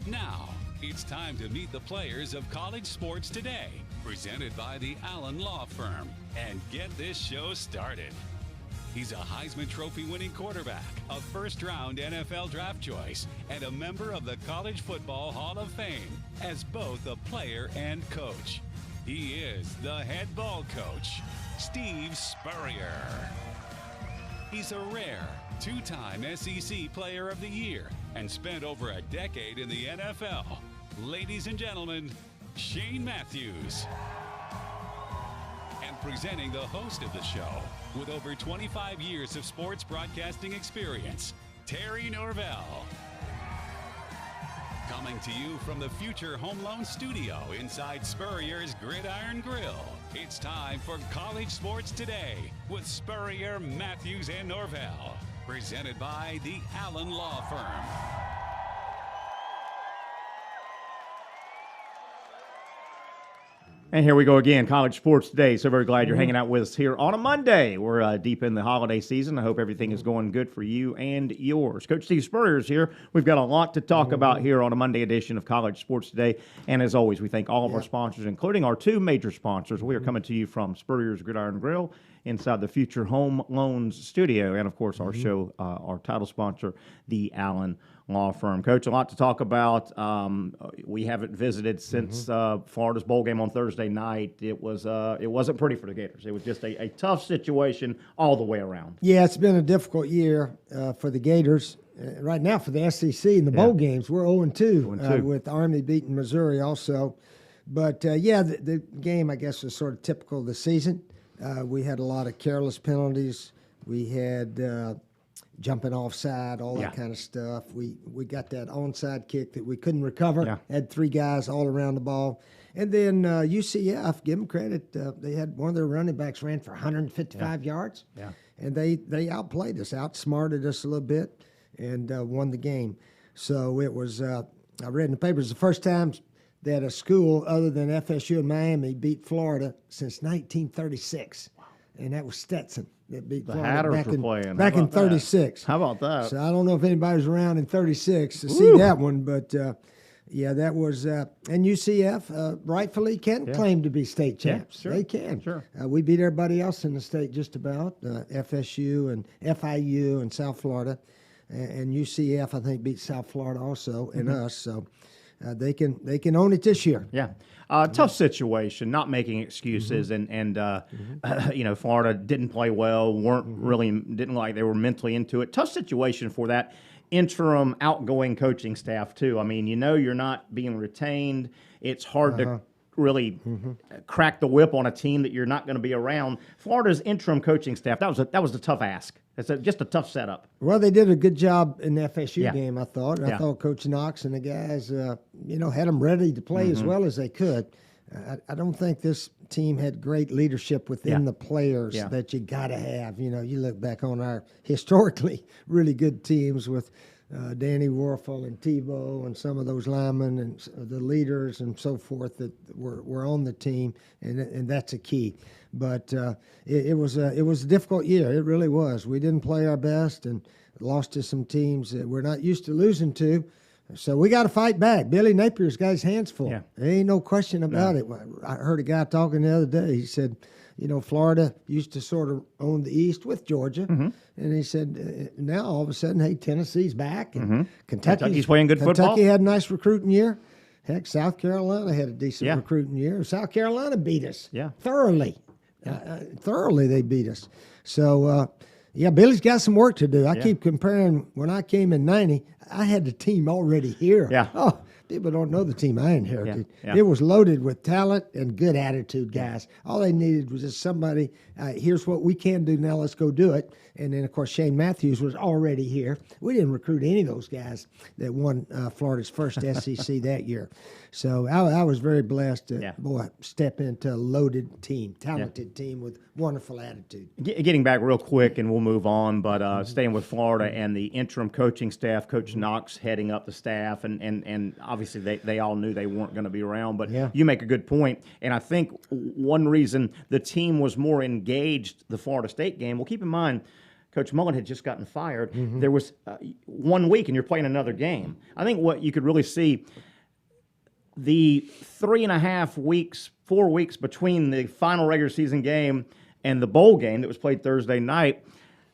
Now, it's time to meet the players of college sports today, presented by the Allen Law Firm, and get this show started. He's a Heisman Trophy winning quarterback, a first-round NFL draft choice, and a member of the College Football Hall of Fame as both a player and coach. He is the head ball coach, Steve Spurrier. He's a rare two-time SEC Player of the Year and spent over a decade in the NFL. Ladies and gentlemen, Shane Matthews. And presenting the host of the show, with over 25 years of sports broadcasting experience, Terry Norvell. Coming to you from the future Home Loan Studio inside Spurrier's Gridiron Grille, it's time for College Sports Today with Spurrier, Matthews, and Norvell. Presented by the Allen Law Firm. And here we go again, College Sports Today. So very glad you're hanging out with us here on a Monday. We're deep in the holiday season. I hope everything is going good for you and yours. Coach Steve Spurrier is here. We've got a lot to talk about here on a Monday edition of College Sports Today. And as always, we thank all of our sponsors, including our two major sponsors. We are coming to you from Spurrier's Gridiron Grille inside the Future Home Loans Studio. And, of course, our show, our title sponsor, the Allen Law Firm. Coach, a lot to talk about. We haven't visited since Florida's bowl game on Thursday night. It wasn't pretty for the Gators. It was just a tough situation all the way around. Yeah, it's been a difficult year for the Gators. Right now for the SEC in the bowl games, we're 0-2 with Army beating Missouri also. But, the game, I guess, was sort of typical of the season. We had a lot of careless penalties. We had jumping offside, all that kind of stuff. We got that onside kick that we couldn't recover. Yeah. Had three guys all around the ball. And then UCF, give them credit, they had one of their running backs ran for 155 yards. Yeah. And they outplayed us, outsmarted us a little bit, and won the game. So it was, I read in the papers, the first time that a school other than FSU and Miami beat Florida since 1936. Wow. And that was Stetson that beat Florida back in 36. How about that? So I don't know if anybody was around in 36 to see that one, but that was and UCF rightfully can claim to be state champs. Yeah, sure. They can. Sure. We beat everybody else in the state just about, FSU and FIU and South Florida, and UCF I think beat South Florida also and us. So they can own it this year. Yeah. Tough situation, not making excuses, and Florida didn't play well, didn't like they were mentally into it. Tough situation for that interim outgoing coaching staff too. I mean, you're not being retained. It's hard to really crack the whip on a team that you're not going to be around. Florida's interim coaching staff, that was a tough ask. It's just a tough setup. Well, they did a good job in the FSU game, I thought. I thought Coach Knox and the guys, had them ready to play as well as they could. I don't think this team had great leadership within the players that you got to have. You look back on our historically really good teams with Danny Warfel and Tebow and some of those linemen and the leaders and so forth that were on the team, and that's a key. But it was a difficult year. It really was. We didn't play our best and lost to some teams that we're not used to losing to. So we got to fight back. Billy Napier's got his hands full. Yeah. There ain't no question about it. I heard a guy talking the other day. He said, Florida used to sort of own the East with Georgia. And he said, now all of a sudden, hey, Tennessee's back. And Kentucky's playing good football. Kentucky had a nice recruiting year. Heck, South Carolina had a decent recruiting year. South Carolina beat us thoroughly. Thoroughly they beat us. So, Billy's got some work to do. I keep comparing when I came in 90, I had the team already here. Yeah. Oh, people don't know the team I inherited. It was loaded with talent and good attitude guys. All they needed was just somebody, here's what we can do now, let's go do it. And then, of course, Shane Matthews was already here. We didn't recruit any of those guys that won Florida's first SEC that year. So I was very blessed to, step into a loaded team, talented team with wonderful attitude. Getting back real quick, and we'll move on, but staying with Florida and the interim coaching staff, Coach Knox heading up the staff, and obviously they all knew they weren't going to be around, but you make a good point. And I think one reason the team was more engaged the Florida State game, well, keep in mind, Coach Mullen had just gotten fired. There was 1 week, and you're playing another game. I think what you could really see, the 3.5 weeks, 4 weeks between the final regular season game and the bowl game that was played Thursday night,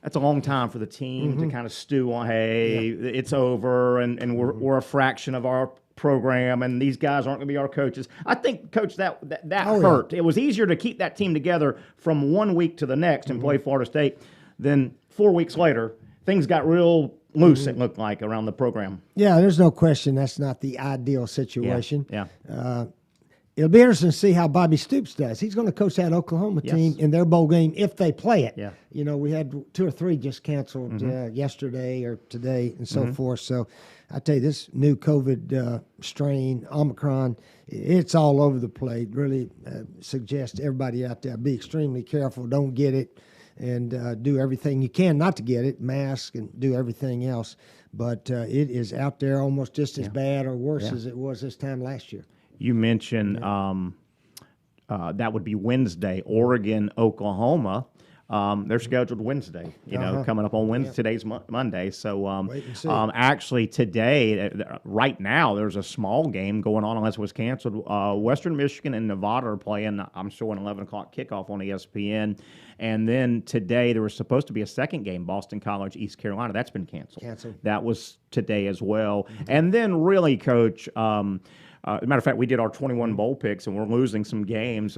that's a long time for the team to kind of stew on, hey, it's over, and we're a fraction of our program, and these guys aren't going to be our coaches. I think, Coach, that hurt. It was easier to keep that team together from 1 week to the next and play Florida State than 4 weeks later. Things got real loose, it looked like, around the program. Yeah, there's no question that's not the ideal situation. Yeah. It'll be interesting to see how Bobby Stoops does. He's going to coach that Oklahoma team in their bowl game if they play it. Yeah. You know, we had 2 or 3 just canceled yesterday or today and so forth. So I tell you, this new COVID strain, Omicron, it's all over the place. Really suggest everybody out there be extremely careful. Don't get it, and do everything you can not to get it, mask and do everything else. But it is out there almost just as bad or worse as it was this time last year. You mentioned that would be Wednesday, Oregon, Oklahoma. They're scheduled Wednesday, coming up on Wednesday. Today's Monday. So actually today, right now, there's a small game going on unless it was canceled. Western Michigan and Nevada are playing, I'm sure, an 11 o'clock kickoff on ESPN. And then today there was supposed to be a second game, Boston College, East Carolina. That's been canceled. That was today as well. And then really, Coach, as a matter of fact, we did our 21 bowl picks, and we're losing some games.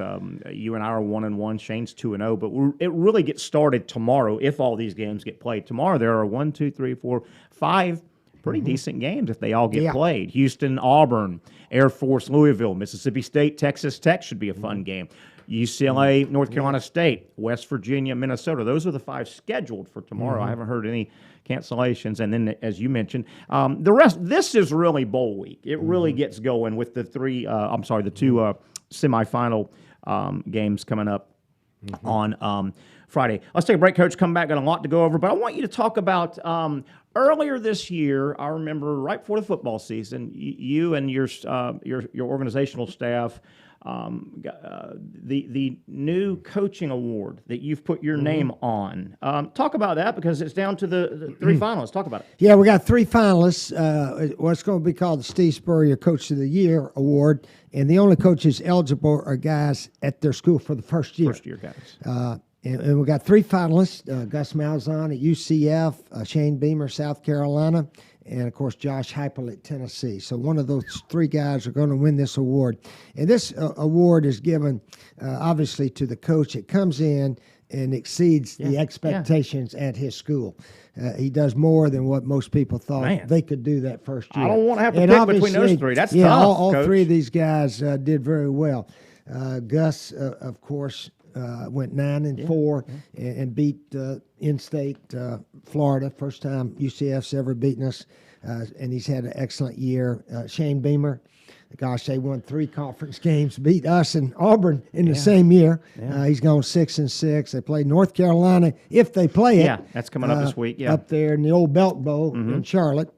You and I are 1-1. Shane's 2-0. But it really gets started tomorrow if all these games get played. Tomorrow there are 1, 2, 3, 4, 5 pretty decent games if they all get played. Houston, Auburn, Air Force, Louisville, Mississippi State, Texas Tech should be a fun game. UCLA, North Carolina State, West Virginia, Minnesota. Those are the 5 scheduled for tomorrow. I haven't heard any cancellations. And then, as you mentioned, the rest, this is really bowl week. It really gets going with the 2 semifinal games coming up on Friday. Let's take a break, Coach. Come back, got a lot to go over. But I want you to talk about earlier this year. I remember right before the football season, you and your organizational staff, the new coaching award that you've put your name on. Talk about that, because it's down to the 3 finalists. Talk about it. Yeah, we got 3 finalists. What's going to be called the Steve Spurrier Coach of the Year Award, and the only coaches eligible are guys at their school for the first year. First year guys. And we got 3 finalists: Gus Malzahn at UCF, Shane Beamer, South Carolina, and, of course, Josh Heupel at Tennessee. So one of those 3 guys are going to win this award. And this award is given, obviously, to the coach that comes in and exceeds the expectations at his school. He does more than what most people thought they could do that first year. I don't want to have to pick between those 3. That's tough, all Coach. 3 of these guys did very well. Gus, of course, went 9-4 and beat in-state Florida. First time UCF's ever beaten us, and he's had an excellent year. Shane Beamer, gosh, they won 3 conference games, beat us and Auburn in the same year. He's gone 6-6. They play North Carolina if they play it. Yeah, that's coming up this week. Yeah, up there in the old Belt Bowl in Charlotte.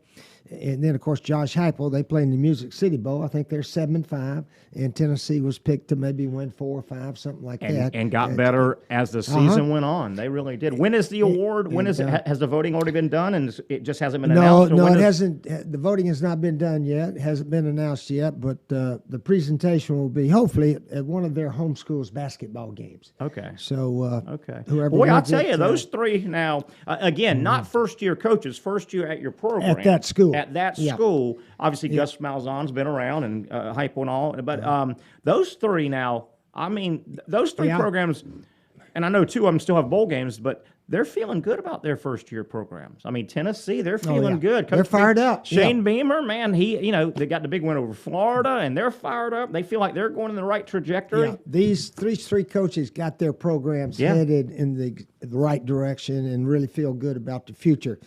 And then, of course, Josh Heupel, they play in the Music City Bowl. I think they're 7-5, and Tennessee was picked to maybe win 4 or 5, something like that. And got better as the season went on. They really did. When is the award? When is it? Has the voting already been done, and it just hasn't been announced? No, it hasn't. The voting has not been done yet. It hasn't been announced yet, but the presentation will be hopefully at one of their home schools' basketball games. Okay. So, whoever. Boy, I'll tell you, those 3 now, again, not first-year coaches, first year at your program. At that school. At that school, obviously Gus Malzahn's been around and Hypo and all, but those 3 now, I mean, those 3 programs, and I know 2 of them still have bowl games, but they're feeling good about their first-year programs. I mean, Tennessee, they're feeling good. They're fired up. Shane Beamer, man, they got the big win over Florida, and they're fired up. They feel like they're going in the right trajectory. Yeah. These 3 coaches got their programs headed in the right direction and really feel good about the future.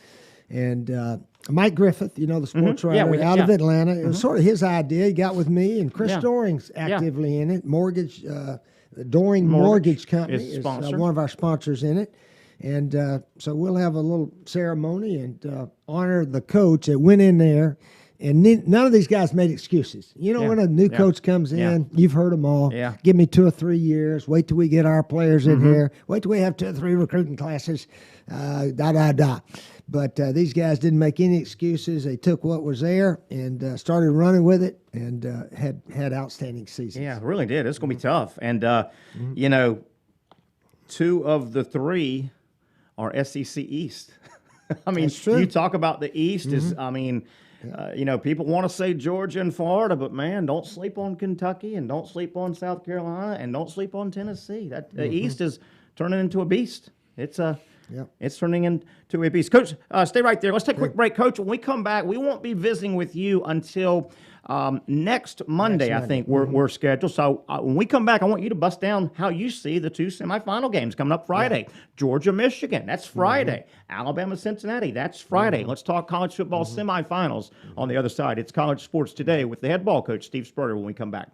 And Mike Griffith, the sports writer out of Atlanta, it was sort of his idea. He got with me, and Chris Doring's actively in it. Doring Mortgage Company is one of our sponsors in it. And so we'll have a little ceremony and honor the coach that went in there And none of these guys made excuses. You know, when a new coach comes in, you've heard them all. Yeah. Give me 2 or 3 years. Wait till we get our players in here. Wait till we have 2 or 3 recruiting classes. But these guys didn't make any excuses. They took what was there and started running with it and had outstanding seasons. Yeah, it really did. It's going to be tough. And, you know, 2 of the 3 are SEC East. I mean, you talk about the East is, I mean, you know, people want to say Georgia and Florida, but man, don't sleep on Kentucky and don't sleep on South Carolina and don't sleep on Tennessee. That the East is turning into a beast. It's turning into a beast. Coach, stay right there. Let's take a quick break, Coach. When we come back, we won't be visiting with you until next Monday. I think we're scheduled. So when we come back, I want you to bust down how you see the 2 semifinal games coming up Friday. Georgia, Michigan, that's Friday. Alabama, Cincinnati, that's Friday. Let's talk college football semifinals on the other side. It's College Sports Today with the head ball coach, Steve Spurrier, when we come back.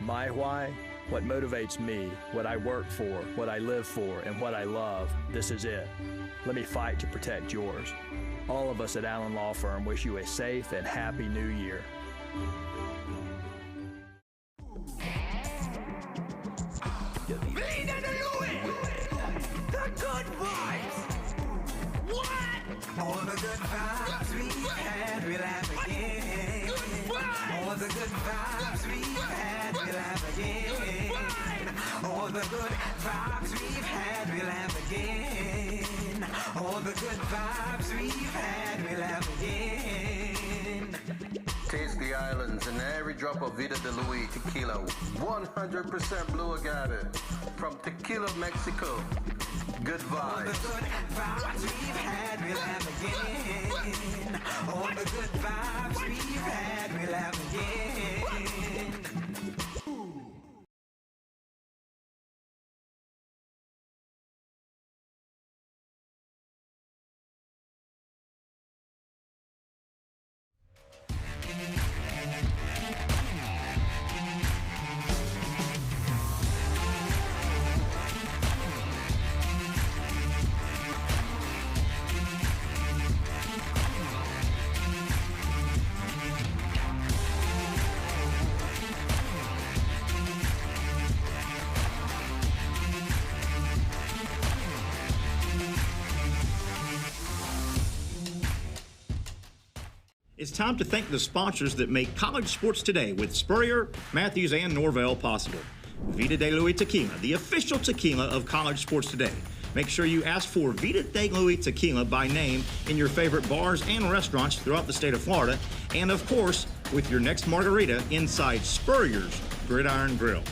My why, what motivates me, what I work for, what I live for, and what I love, this is it. Let me fight to protect yours. All of us at Allen Law Firm wish you a safe and happy new year. The good vibes. What? All the good vibes we had, we'll have again. All the good vibes we've had, we'll have again. All the good vibes we've had, we'll have again. All the good vibes we've had, we'll have again. Taste the islands and every drop of Vida de Luis tequila. 100% blue agave from Tequila, Mexico. Good vibes. All the good vibes we've had, we'll have again. All the good vibes we've had, we'll have again. It's time to thank the sponsors that make College Sports Today with Spurrier, Matthews, and Norvell possible. Vida de Luis Tequila, the official tequila of College Sports Today. Make sure you ask for Vida de Luis Tequila by name in your favorite bars and restaurants throughout the state of Florida. And of course, with your next margarita inside Spurrier's Gridiron Grille.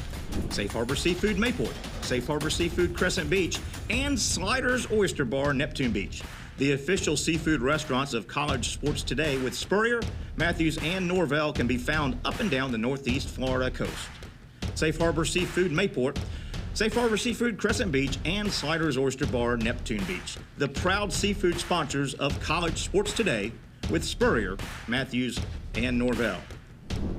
Safe Harbor Seafood Mayport, Safe Harbor Seafood Crescent Beach, and Sliders Oyster Bar Neptune Beach. The official seafood restaurants of College Sports Today with Spurrier, Matthews, and Norvell can be found up and down the Northeast Florida coast. Safe Harbor Seafood Mayport, Safe Harbor Seafood Crescent Beach, and Sliders Oyster Bar Neptune Beach. The proud seafood sponsors of College Sports Today with Spurrier, Matthews, and Norvell.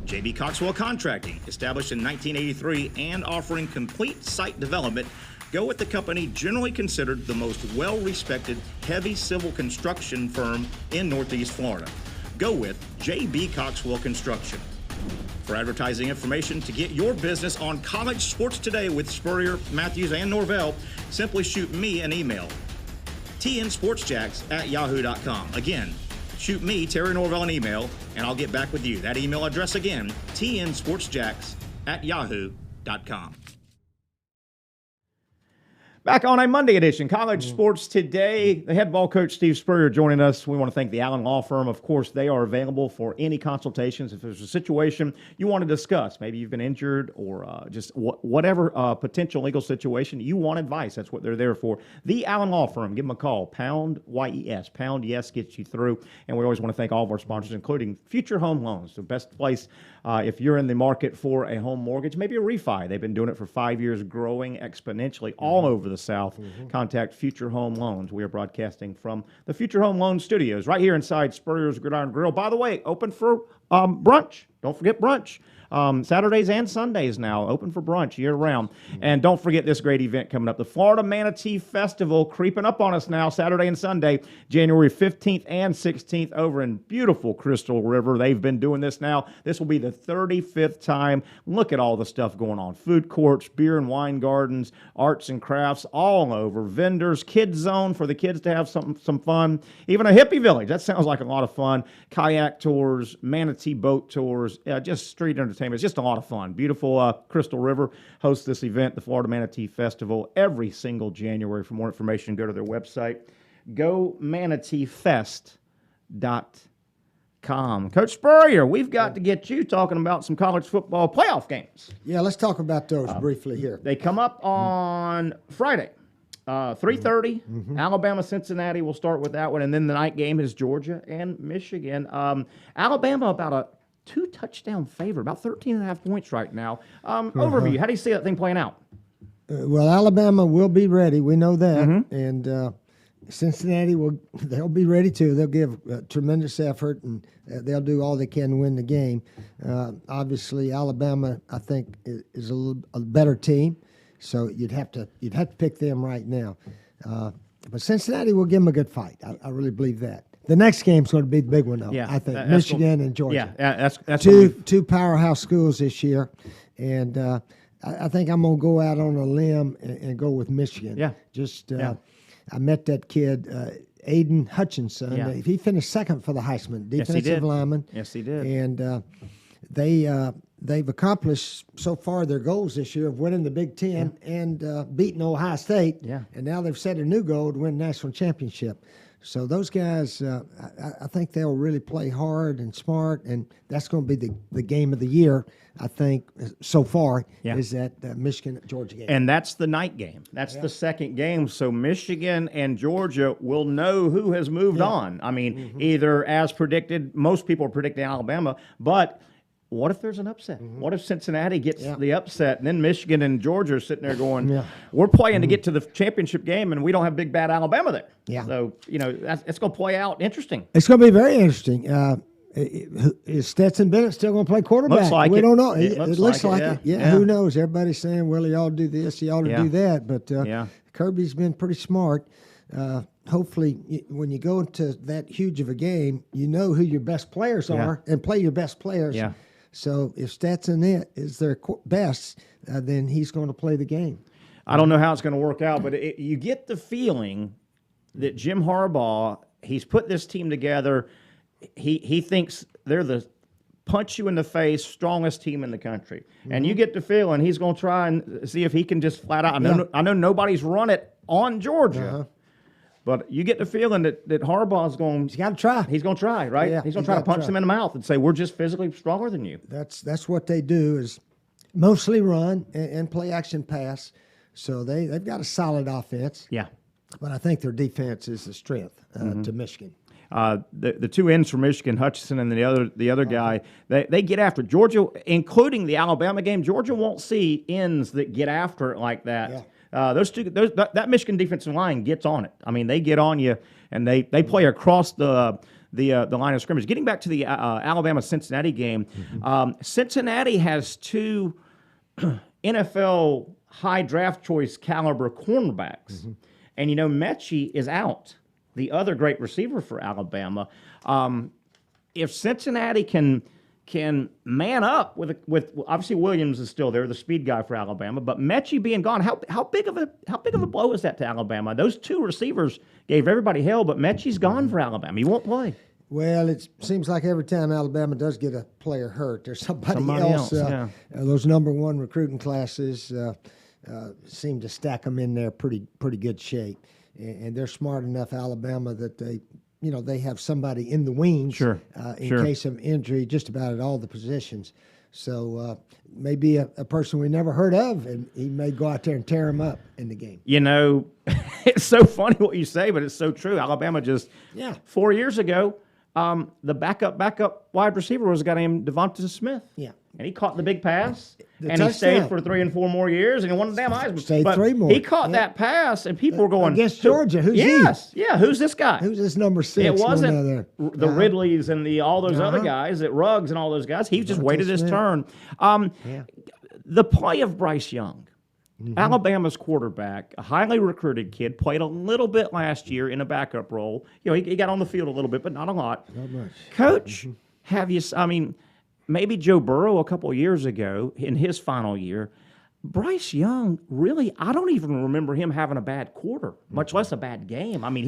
J.B. Coxwell Contracting, established in 1983 and offering complete site development. Go with the company generally considered the most well-respected heavy civil construction firm in Northeast Florida. Go with J.B. Coxwell Construction. For advertising information to get your business on College Sports Today with Spurrier, Matthews, and Norvell, simply shoot me an email, tnsportsjacks@yahoo.com. Again, shoot me, Terry Norvell, an email, and I'll get back with you. That email address again, tnsportsjacks@yahoo.com. Back on a Monday edition, College Sports Today. The head ball coach, Steve Spurrier, joining us. We want to thank the Allen Law Firm. Of course, they are available for any consultations. If there's a situation you want to discuss, maybe you've been injured or just whatever potential legal situation, you want advice. That's what they're there for. The Allen Law Firm. Give them a call. Pound YES. Pound yes gets you through. And we always want to thank all of our sponsors, including Future Home Loans, the best place if you're in the market for a home mortgage, maybe a refi. They've been doing it for 5 years, growing exponentially all over the the South, contact Future Home Loans. We are broadcasting from the Future Home Loan Studios right here inside Spurrier's Gridiron Grill. By the way, open for brunch. Don't forget brunch. Saturdays and Sundays now, open for brunch year-round. And don't forget this great event coming up, the Florida Manatee Festival, creeping up on us now, Saturday and Sunday, January 15th and 16th over in beautiful Crystal River. They've been doing this now. This will be the 35th time. Look at all the stuff going on. Food courts, beer and wine gardens, arts and crafts all over, vendors, kids zone for the kids to have some fun, even a hippie village. That sounds like a lot of fun. Kayak tours, manatee boat tours, just street entertainment. It's just a lot of fun. Beautiful Crystal River hosts this event, the Florida Manatee Festival, every single January. For more information, go to their website, gomanateefest.com. Coach Spurrier, we've got to get you talking about some college football playoff games. Yeah, let's talk about those briefly here. They come up on Friday. 3:30, Alabama, Cincinnati. We'll start with that one. And then the night game is Georgia and Michigan. Alabama about a 2-touchdown favorite, about 13.5 points right now. Overview, how do you see that thing playing out? Well, Alabama will be ready. We know that. And Cincinnati, they'll be ready too. They'll give tremendous effort, and they'll do all they can to win the game. Obviously, Alabama, I think, is a better team. So you'd have to pick them right now. But Cincinnati will give them a good fight. I really believe that. The next game's going to be the big one, though. Yeah, I think Michigan and Georgia. Yeah, that's two powerhouse schools this year, and I think I'm going to go out on a limb and go with Michigan. Yeah, I met that kid, Aiden Hutchinson. Yeah. He finished second for the Heisman, defensive lineman. Yes, he did. And they've accomplished so far their goals this year of winning the Big Ten and beating Ohio State. Yeah. And now they've set a new goal to win national championship. So those guys, I think they'll really play hard and smart, and that's going to be the game of the year, I think, so far, is that Michigan-Georgia game. And that's the night game. That's the second game. So Michigan and Georgia will know who has moved on. I mean, either as predicted, most people are predicting Alabama, but what if there's an upset? What if Cincinnati gets the upset, and then Michigan and Georgia are sitting there going, we're playing to get to the championship game, and we don't have big, bad Alabama there. Yeah. So, it's going to play out interesting. It's going to be very interesting. Is Stetson Bennett still going to play quarterback? Looks like we it. don't know. It looks like it. it. Yeah, who knows? Everybody's saying, well, he ought to do this, he ought to do that. But Kirby's been pretty smart. Hopefully, when you go into that huge of a game, you know who your best players are and play your best players. Yeah. So if Stetson is their best, then he's going to play the game. I don't know how it's going to work out, but you get the feeling that Jim Harbaugh, he's put this team together. He thinks they're the punch you in the face, strongest team in the country. And you get the feeling he's going to try and see if he can just flat out. I know nobody's run it on Georgia. But you get the feeling that Harbaugh's going. He's got to try. He's going to try, right? Yeah, he's going to try to punch them in the mouth and say, "We're just physically stronger than you." That's what they do, is mostly run and play action pass. So they've got a solid offense. Yeah. But I think their defense is the strength to Michigan. The two ends for Michigan, Hutchinson and the other guy, they get after it. Georgia, including the Alabama game. Georgia won't see ends that get after it like that. Yeah. That Michigan defensive line gets on it. I mean, they get on you, and they play across the line of scrimmage. Getting back to the Alabama-Cincinnati game, Cincinnati has two NFL high draft choice caliber cornerbacks, and Mechie is out, the other great receiver for Alabama. If Cincinnati can man up with obviously Williams is still there, the speed guy for Alabama, but Mechie being gone, how big of a blow is that to Alabama? Those two receivers gave everybody hell, but Mechie's gone for Alabama. He won't play. Well, it seems like every time Alabama does get a player hurt, there's somebody else. Those number one recruiting classes seem to stack them in there pretty good shape, and they're smart enough, Alabama, that they have somebody in the wings in case of injury, just about at all the positions. So maybe a person we never heard of, and he may go out there and tear him up in the game. It's so funny what you say, but it's so true. Alabama just 4 years ago, the backup wide receiver was a guy named Devonta Smith. Yeah. And he caught the big pass, The and he stayed touchdown. for 3 and 4 more years, and he won the damn Heisman. Stayed But 3 more. He caught Yeah. that pass, and people were going Against Georgia. Who's yes, yeah. Who's this guy? Who's this number 6? It going wasn't down there? the Ridleys and all those other Uh-huh. guys, at Ruggs and all those guys. He just Devonta waited his Smith. turn. Yeah. The play of Bryce Young, Mm-hmm. Alabama's quarterback, a highly recruited kid, played a little bit last year in a backup role. You know, he got on the field a little bit, but not a lot. Not much. Coach, Mm-hmm. have you? I mean, maybe Joe Burrow a couple of years ago in his final year. Bryce Young, really, I don't even remember him having a bad quarter, much less a bad game. I mean,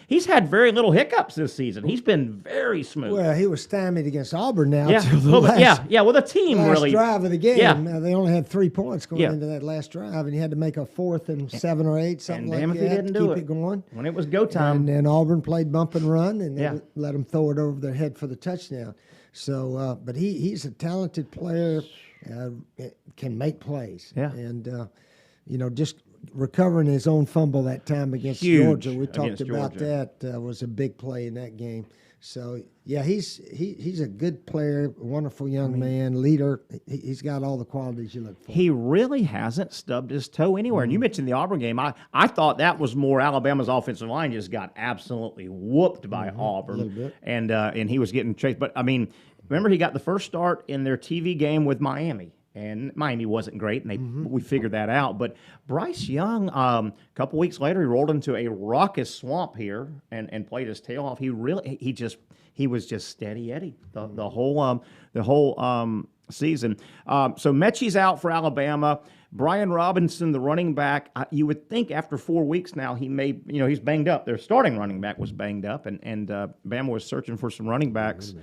he's had very little hiccups this season. He's been very smooth. Well, he was stymied against Auburn now. yeah, till the well, but last, yeah. Well, the team last really drive of the game. Yeah. They only had 3 points going Yeah. into that last drive, and he had to make a 4th and 7 or 8, something and like damn that. if he didn't to do keep it. it going. When it was go time. And then Auburn played bump and run, and they Yeah. let him throw it over their head for the touchdown. So, but he's a talented player, can make plays. Yeah. And, just recovering his own fumble that time against Huge Georgia. We talked against about Georgia. that. Was a big play in that game. So, yeah, he's a good player, wonderful young man, leader. He's got all the qualities you look for. He really hasn't stubbed his toe anywhere. And you mentioned the Auburn game. I thought that was more Alabama's offensive line just got absolutely whooped by Auburn. little bit. And he was getting chased. But, I mean, remember he got the first start in their TV game with Miami. And Miami wasn't great, and we figured that out. But Bryce Young, a couple weeks later, he rolled into a raucous swamp here and played his tail off. He was just steady Eddie the whole season. So Mechie's out for Alabama. Brian Robinson, the running back, you would think after 4 weeks now he's banged up. Their starting running back was banged up, and Bama was searching for some running backs.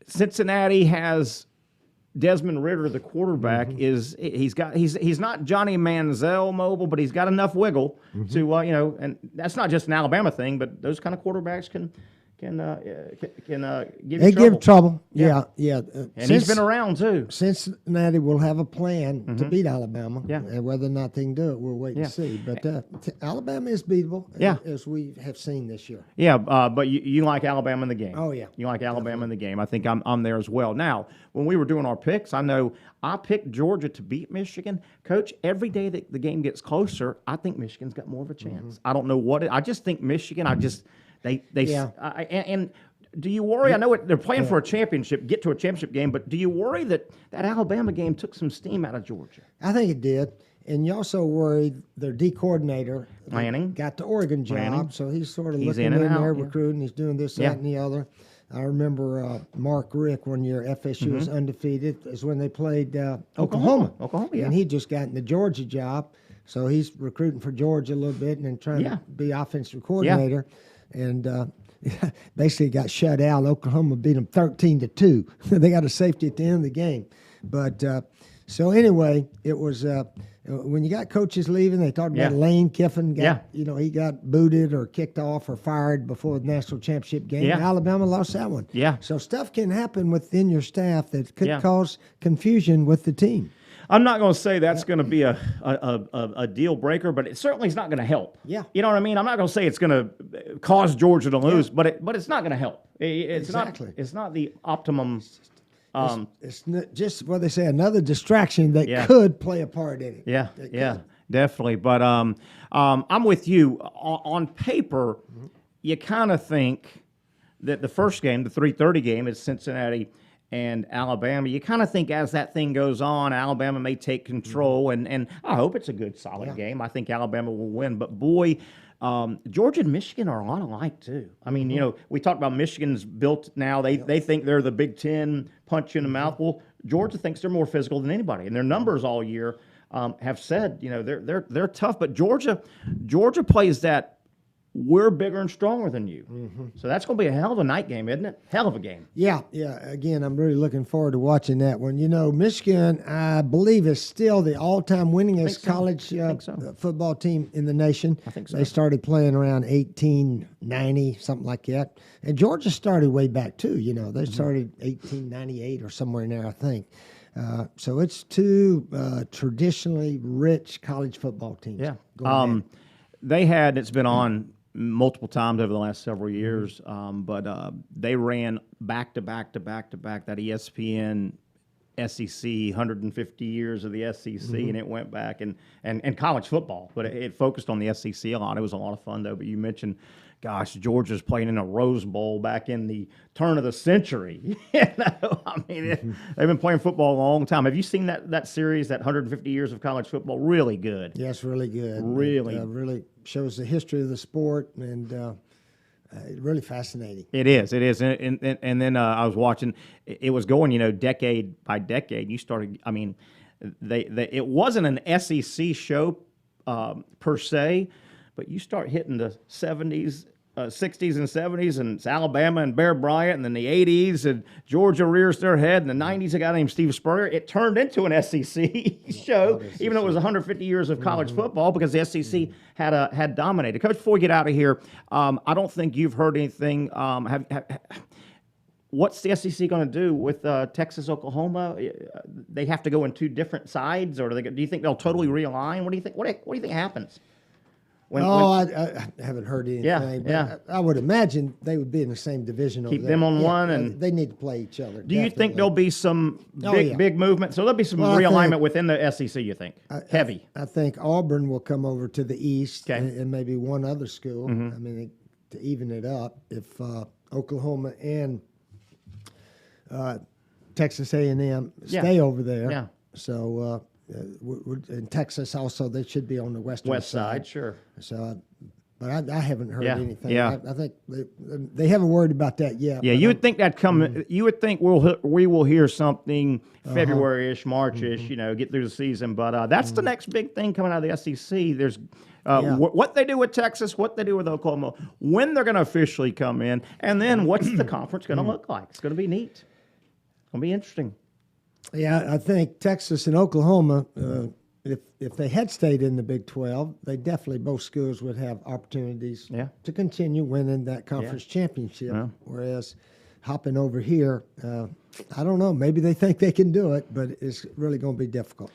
Cincinnati has Desmond Ridder, the quarterback, he's not Johnny Manziel mobile, but he's got enough wiggle to and that's not just an Alabama thing, but those kind of quarterbacks can give you They trouble. give trouble. Yeah. And he's been around too. Cincinnati will have a plan to beat Alabama. Yeah. And whether or not they can do it, we'll wait and see. But Alabama is beatable, as we have seen this year. Yeah, but you like Alabama in the game. Oh, yeah. You like Alabama in the game. I think I'm there as well. Now, when we were doing our picks, I know I picked Georgia to beat Michigan. Coach, every day that the game gets closer, I think Michigan's got more of a chance. I don't know what I just think Michigan, and do you worry? I know they're playing for a championship, get to a championship game, but do you worry that Alabama game took some steam out of Georgia? I think it did. And you also worried their D coordinator Lanning. got the Oregon job, Lanning. so he's sort of He's looking in and out, there, yeah. recruiting. He's doing this, Yeah. that, and the other. I remember Mark Rick one year, FSU was undefeated, is when they played Oklahoma. Oklahoma, yeah. And he just gotten the Georgia job, so he's recruiting for Georgia a little bit and then trying Yeah. to be offensive coordinator. And basically got shut out. Oklahoma beat them 13-2. They got a safety at the end of the game. But so anyway, it was when you got coaches leaving. They talked about Yeah. Lane Kiffin. Yeah. He got booted or kicked off or fired before the national championship game. Yeah. Alabama lost that one. Yeah. So stuff can happen within your staff that could Yeah. cause confusion with the team. I'm not going to say that's going to be a deal breaker, but it certainly is not going to help. Yeah. You know what I mean? I'm not going to say it's going to cause Georgia to lose, but it's not going to help. It's Exactly. It's not the optimum. It's not just what they say, another distraction that Yeah. could play a part in it. Yeah, That yeah, could. definitely. But I'm with you. On paper, you kind of think that the first game, the 3:30 game, is Cincinnati and Alabama. You kind of think as that thing goes on, Alabama may take control, and I hope it's a good, solid game. I think Alabama will win. But boy, Georgia and Michigan are a lot alike too. I mean, we talked about Michigan's built now. They think they're the Big Ten, punch you in the mouth. Well, Georgia thinks they're more physical than anybody, and their numbers all year have said they're tough. But Georgia plays that. We're bigger and stronger than you. So that's going to be a hell of a night game, isn't it? Hell of a game. Yeah. Again, I'm really looking forward to watching that one. Michigan, I believe, is still the all-time winningest college football team in the nation. I think so. They started playing around 1890, something like that. And Georgia started way back, too. They started 1898 or somewhere in there, I think. So it's two traditionally rich college football teams. Yeah. going at it. They had, it's been on multiple times over the last several years. But they ran back to back to back to back that ESPN SEC 150 years of the SEC, and it went back and college football, but it focused on the SEC a lot. It was a lot of fun though. But you mentioned, gosh, Georgia's playing in a Rose Bowl back in the turn of the century. I mean, they've been playing football a long time. Have you seen that series, that 150 years of college football? Really good. Yes, really good. Really, really shows the history of the sport and. Really fascinating. It is, and then I was watching. It was going, decade by decade. You started. I mean, it wasn't an SEC show per se, but you start hitting the 70s, 60s, and 70s, and it's Alabama and Bear Bryant, and then the 80s, and Georgia rears their head. In the 90s, a guy named Steve Spurrier. It turned into an SEC show, even though it was 150 years of college football, because the SEC had dominated. Coach, before we get out of here, I don't think you've heard anything. What's the SEC going to do with Texas, Oklahoma? They have to go in two different sides, or do you think they'll totally realign? What do you think? What do you think happens? I haven't heard anything. Yeah. I would imagine they would be in the same division. Keep them on one, and they need to play each other. Do you think there'll be some big movement? So there'll be some realignment within the SEC. You think heavy? I think Auburn will come over to the east, and maybe one other school. I mean, to even it up, if Oklahoma and Texas A&M stay over there. Yeah. So. In Texas also, they should be on the west side, sure. So, but I haven't heard anything. Yeah. I think they haven't worried about that yet. Yeah, you would think that You would think we will hear something February-ish, March-ish. Get through the season. But that's the next big thing coming out of the SEC. There's what they do with Texas, what they do with Oklahoma, when they're going to officially come in, and then what's the conference going to look like? It's going to be neat. It's going to be interesting. Yeah, I think Texas and Oklahoma, if they had stayed in the Big 12, they definitely, both schools would have opportunities to continue winning that conference championship. Yeah. Whereas hopping over here, I don't know, maybe they think they can do it, but it's really going to be difficult.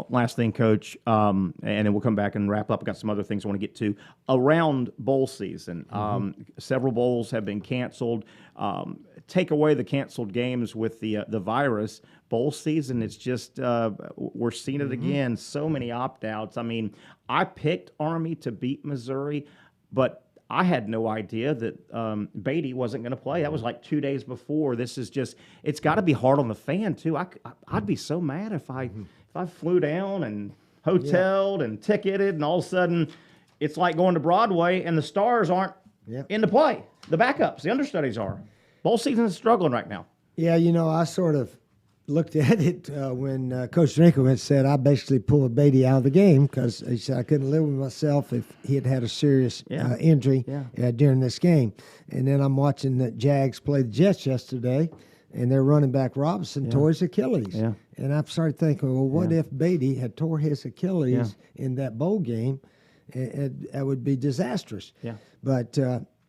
Last thing, Coach, and then we'll come back and wrap up. I've got some other things I want to get to. Around bowl season, several bowls have been canceled. Take away the canceled games with the virus, bowl season, it's just, we're seeing it again, so many opt-outs. I mean, I picked Army to beat Missouri, but I had no idea that Beatty wasn't going to play. That was like 2 days before. This is just, it's got to be hard on the fan, too. I'd be so mad if I flew down and hoteled and ticketed, and all of a sudden it's like going to Broadway and the stars aren't in the play. The backups, the understudies are. Bowl season is struggling right now. Yeah, I sort of looked at it when Coach Drinkwitz said I basically pulled Beatty out of the game because he said I couldn't live with myself if he had a serious injury during this game. And then I'm watching the Jags play the Jets yesterday, and their running back Robinson tore his Achilles. Yeah. And I started thinking, well, what if Beatty had tore his Achilles in that bowl game? That would be disastrous. Yeah. But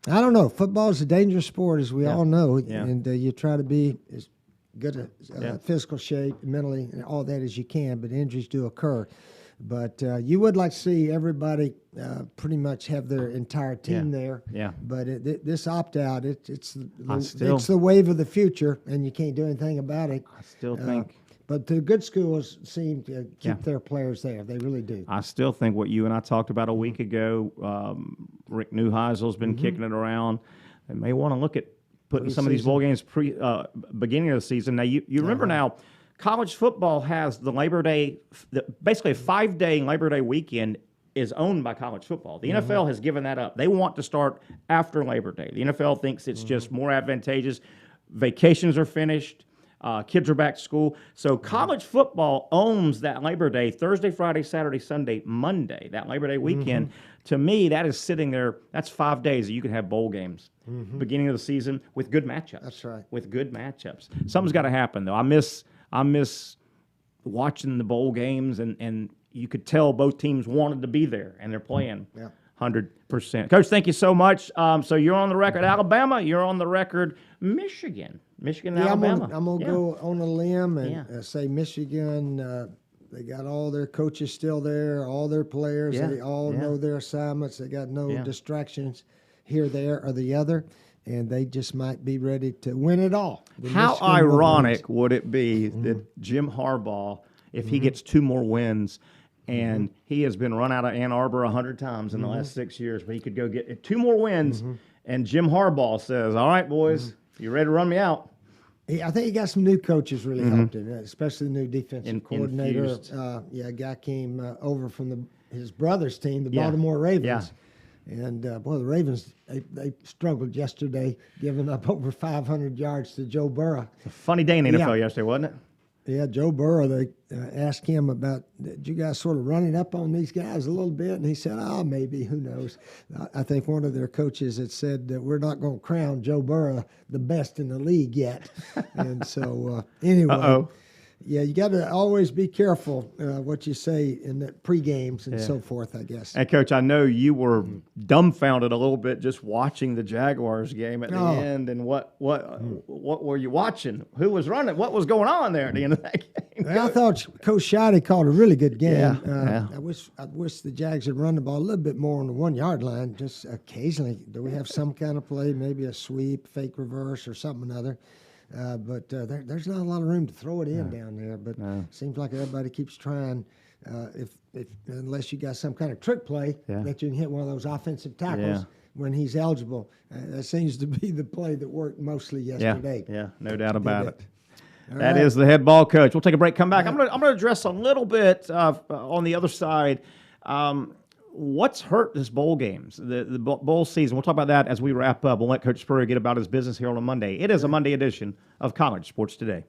I don't know. Football is a dangerous sport, as we all know, and you try to be as good a physical shape, mentally, and all that as you can, but injuries do occur. But you would like to see everybody pretty much have their entire team there. Yeah. But this opt-out, it's the wave of the future, and you can't do anything about it. I still think. But the good schools seem to keep their players there. They really do. I still think what you and I talked about a week ago, Rick Neuheisel's been kicking it around. They may want to look at putting some of these bowl games beginning of the season. Now, you remember now, college football has the Labor Day, basically a 5-day Labor Day weekend is owned by college football. The NFL has given that up. They want to start after Labor Day. The NFL thinks it's just more advantageous. Vacations are finished. Kids are back to school. So college football owns that Labor Day, Thursday, Friday, Saturday, Sunday, Monday, that Labor Day weekend. To me, that is sitting there. That's 5 days that you can have bowl games beginning of the season with good matchups. That's right. With good matchups. Something's got to happen, though. I miss watching the bowl games, and you could tell both teams wanted to be there, and they're playing 100%. Coach, thank you so much. So you're on the record Alabama. You're on the record Michigan and Alabama. I'm going to go on a limb and say Michigan They got all their coaches still there, all their players. They all know their assignments. They got no distractions here, there, or the other. And they just might be ready to win it all. How ironic would it be that Jim Harbaugh, if he gets 2 more wins, and he has been run out of Ann Arbor 100 times in the last 6 years, but he could go get 2 more wins, and Jim Harbaugh says, all right, boys, you ready to run me out? I think he got some new coaches really helped him, especially the new defensive coordinator. A guy came over from his brother's team, the Baltimore Ravens. Yeah. And, the Ravens, they struggled yesterday, giving up over 500 yards to Joe Burrow. A funny day in the NFL yesterday, wasn't it? Yeah, Joe Burrow, they asked him about, did you guys sort of running up on these guys a little bit? And he said, maybe, who knows. I think one of their coaches had said that we're not going to crown Joe Burrow the best in the league yet. And so, anyway. Yeah, you got to always be careful what you say in the pre-games and so forth, I guess. And, Coach, I know you were dumbfounded a little bit just watching the Jaguars game at the end. And what were you watching? Who was running? What was going on there at the end of that game? Well, I thought Coach Shoddy called a really good game. Yeah. I wish the Jags had run the ball a little bit more on the 1-yard line, just occasionally. Do we have some kind of play, maybe a sweep, fake reverse, or something or other? But there's not a lot of room to throw it in down there. But it seems like everybody keeps trying. Unless you got some kind of trick play that you can hit one of those offensive tackles when he's eligible. That seems to be the play that worked mostly yesterday. Yeah, no doubt about it. That is the head ball coach. We'll take a break, come back. I'm gonna address a little bit on the other side. What's hurt this bowl games, the bowl season? We'll talk about that as we wrap up. We'll let Coach Spurrier get about his business here on a Monday. It is a Monday edition of College Sports Today.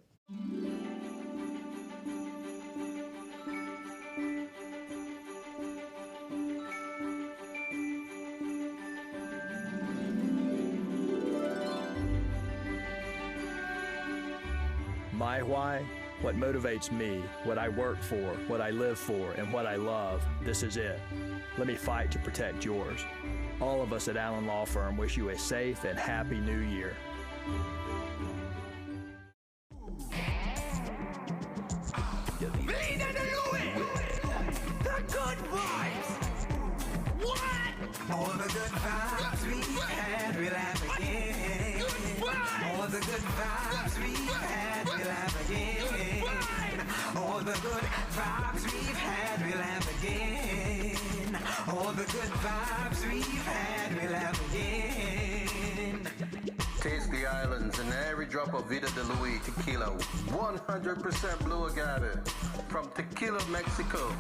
My why, what motivates me, what I work for, what I live for, and what I love, this is it. Let me fight to protect yours. All of us at Allen Law Firm wish you a safe and happy new year. The good vibes. What? All the good vibes we've had, we'll have again. All the good vibes we've had, we'll have again. All the good vibes we've had, we'll have again. All the good vibes we've had, we'll have again. Taste the islands and every drop of Vida de Luis tequila. 100% blue agave from Tequila, Mexico.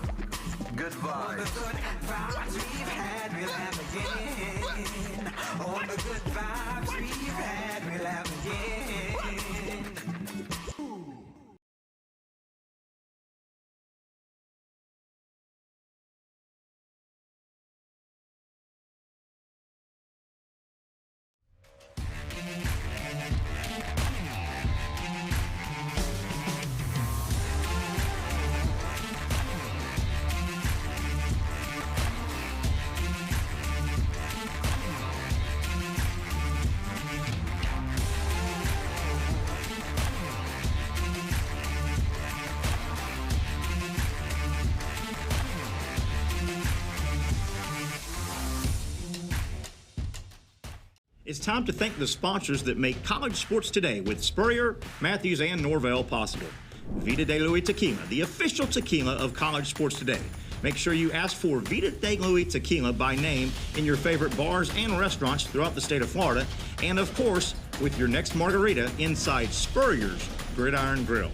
Good All the vibes. good vibes we've had, we'll have again. All the good vibes we've had, we'll have again. It's time to thank the sponsors that make College Sports Today with Spurrier, Matthews, and Norvell possible. Vida de Luis Tequila, the official tequila of College Sports Today. Make sure you ask for Vida de Luis Tequila by name in your favorite bars and restaurants throughout the state of Florida, and of course, with your next margarita inside Spurrier's Gridiron Grille.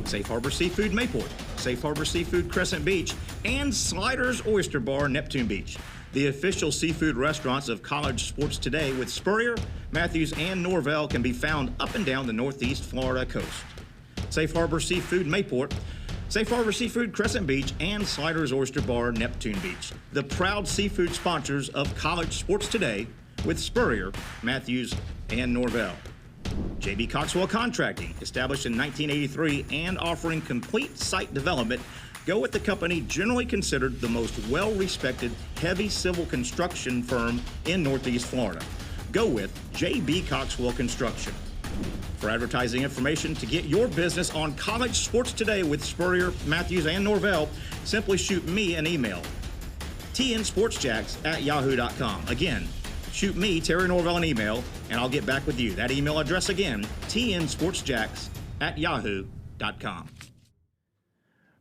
Safe Harbor Seafood Mayport, Safe Harbor Seafood Crescent Beach, and Sliders Oyster Bar Neptune Beach. The official seafood restaurants of College Sports Today with Spurrier, Matthews, and Norvell can be found up and down the Northeast Florida coast. Safe Harbor Seafood Mayport, Safe Harbor Seafood Crescent Beach, and Sliders Oyster Bar Neptune Beach. The proud seafood sponsors of College Sports Today with Spurrier, Matthews, and Norvell. J.B. Coxwell Contracting, established in 1983 and offering complete site development. Go with the company generally considered the most well-respected heavy civil construction firm in Northeast Florida. Go with J.B. Coxwell Construction. For advertising information to get your business on College Sports Today with Spurrier, Matthews, and Norvell, simply shoot me an email. tnsportsjacks@yahoo.com. Again, shoot me, Terry Norvell, an email, and I'll get back with you. That email address again, tnsportsjacks@yahoo.com.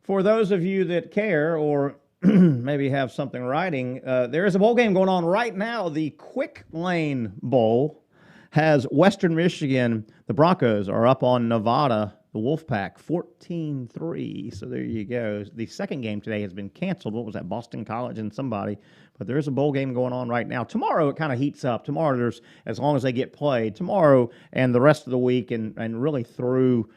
For those of you that care or maybe have something writing, there is a bowl game going on right now. The Quick Lane Bowl has Western Michigan. The Broncos are up on Nevada, the Wolfpack, 14-3. So there you go. The second game today has been canceled. What was that, Boston College and somebody? But there is a bowl game going on right now. Tomorrow it kind of heats up. Tomorrow there's, as long as they get played, tomorrow and the rest of the week and really through,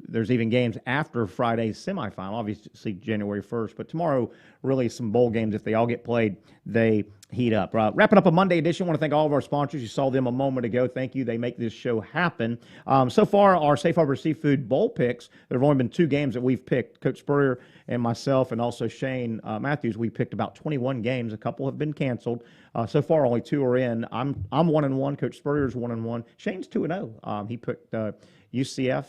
there's even games after Friday's semifinal, obviously January 1st. But tomorrow, really some bowl games. If they all get played, they heat up. Wrapping up a Monday edition, I want to thank all of our sponsors. You saw them a moment ago. Thank you. They make this show happen. So far, our Safe Harbor Seafood Bowl picks, there have only been 2 games that we've picked. Coach Spurrier and myself and also Shane Matthews, we picked about 21 games. A couple have been canceled. So far, only 2 are in. I'm 1-1. Coach Spurrier's 1-1. Shane's 2-0. He picked UCF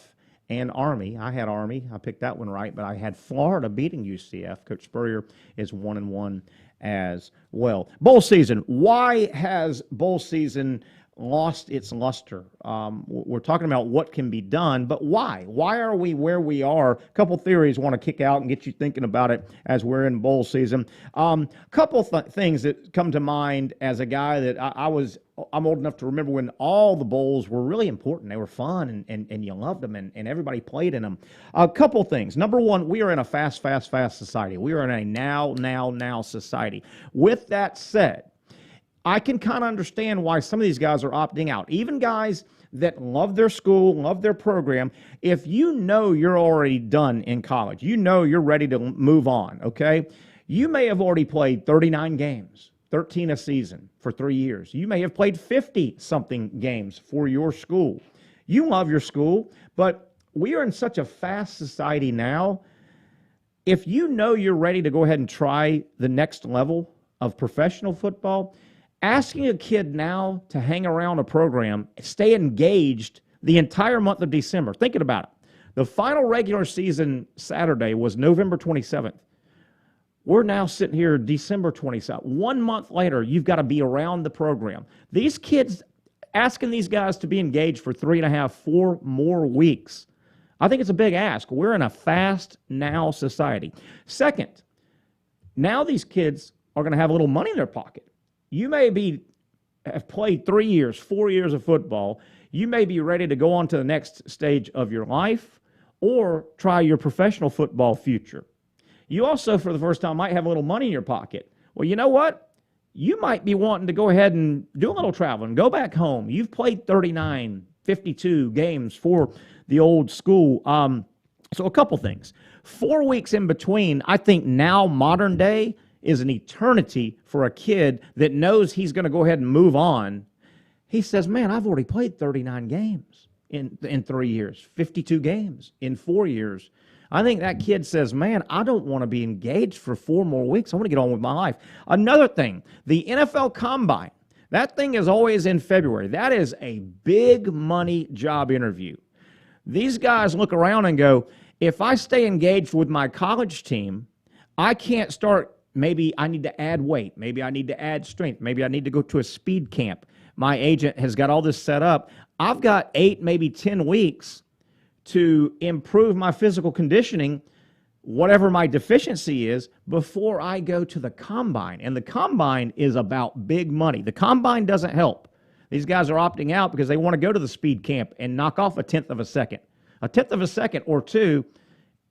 and Army. I had Army. I picked that one right, but I had Florida beating UCF. Coach Spurrier is 1-1 as well. Bowl season. Why has bowl season lost its luster? We're talking about what can be done, but why? Why are we where we are? A couple theories I want to kick out and get you thinking about it as we're in bowl season. Couple things that come to mind as a guy that I'm old enough to remember when all the bowls were really important. They were fun and you loved them and everybody played in them. A couple things. Number one, we are in a fast society. We are in a now society. With that said, I can kind of understand why some of these guys are opting out. Even guys that love their school, love their program, if you know you're already done in college, you know you're ready to move on, okay? You may have already played 39 games, 13 a season for 3 years. You may have played 50-something games for your school. You love your school, but we are in such a fast society now. If you know you're ready to go ahead and try the next level of professional football, asking a kid now to hang around a program, stay engaged the entire month of December. Thinking about it. The final regular season Saturday was November 27th. We're now sitting here December 27th. 1 month later, you've got to be around the program. These kids, asking these guys to be engaged for 3.5, 4 more weeks, I think it's a big ask. We're in a fast now society. Second, now these kids are going to have a little money in their pocket. You may have played 3 years, 4 years of football. You may be ready to go on to the next stage of your life or try your professional football future. You also, for the first time, might have a little money in your pocket. Well, you know what? You might be wanting to go ahead and do a little traveling, go back home. You've played 39, 52 games for the old school. So a couple things. 4 weeks in between, I think now, modern day, is an eternity for a kid that knows he's going to go ahead and move on. He says, man, I've already played 39 games in 3 years, 52 games in 4 years. I think that kid says, man, I don't want to be engaged for 4 more weeks. I want to get on with my life. Another thing, the NFL Combine, that thing is always in February. That is a big money job interview. These guys look around and go, if I stay engaged with my college team, I can't start. Maybe I need to add weight. Maybe I need to add strength. Maybe I need to go to a speed camp. My agent has got all this set up. I've got 8, maybe 10 weeks to improve my physical conditioning, whatever my deficiency is, before I go to the combine. And the combine is about big money. The combine doesn't help. These guys are opting out because they want to go to the speed camp and knock off a 1/10 of a second. A 1/10 of a second or 2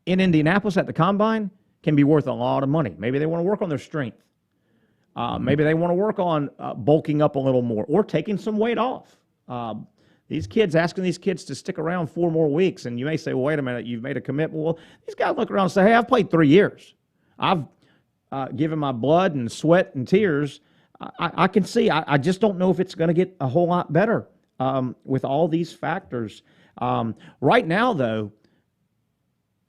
in Indianapolis at the combine can be worth a lot of money. Maybe they want to work on their strength. Maybe they want to work on bulking up a little more or taking some weight off. Asking these kids to stick around 4 more weeks, and you may say, well, wait a minute, you've made a commitment. Well, these guys look around and say, hey, I've played 3 years. I've given my blood and sweat and tears. I can see. I just don't know if it's going to get a whole lot better with all these factors. Right now, though,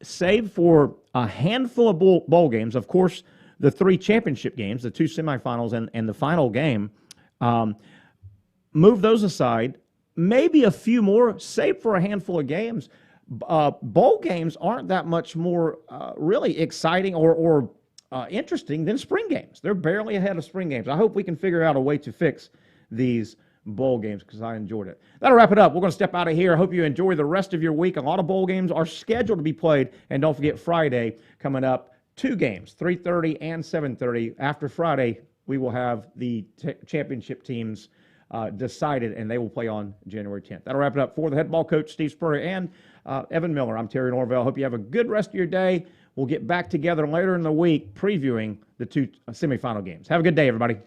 save for a handful of bowl games, of course, the 3 championship games, the 2 semifinals and the final game, move those aside. maybe a few more, save for a handful of games. Bowl games aren't that much more really exciting or interesting than spring games. They're barely ahead of spring games. I hope we can figure out a way to fix these bowl games because I enjoyed it. That'll wrap it up. We're going to step out of here. I hope you enjoy the rest of your week. A lot of bowl games are scheduled to be played, and don't forget Friday coming up, 2 games, 3:30 and 7:30. After Friday, we will have the championship teams decided, and they will play on January 10th. That'll wrap it up for the head ball coach, Steve Spurrier, and Evan Miller. I'm Terry Norvell. Hope you have a good rest of your day. We'll get back together later in the week previewing the 2 semifinal games. Have a good day, everybody.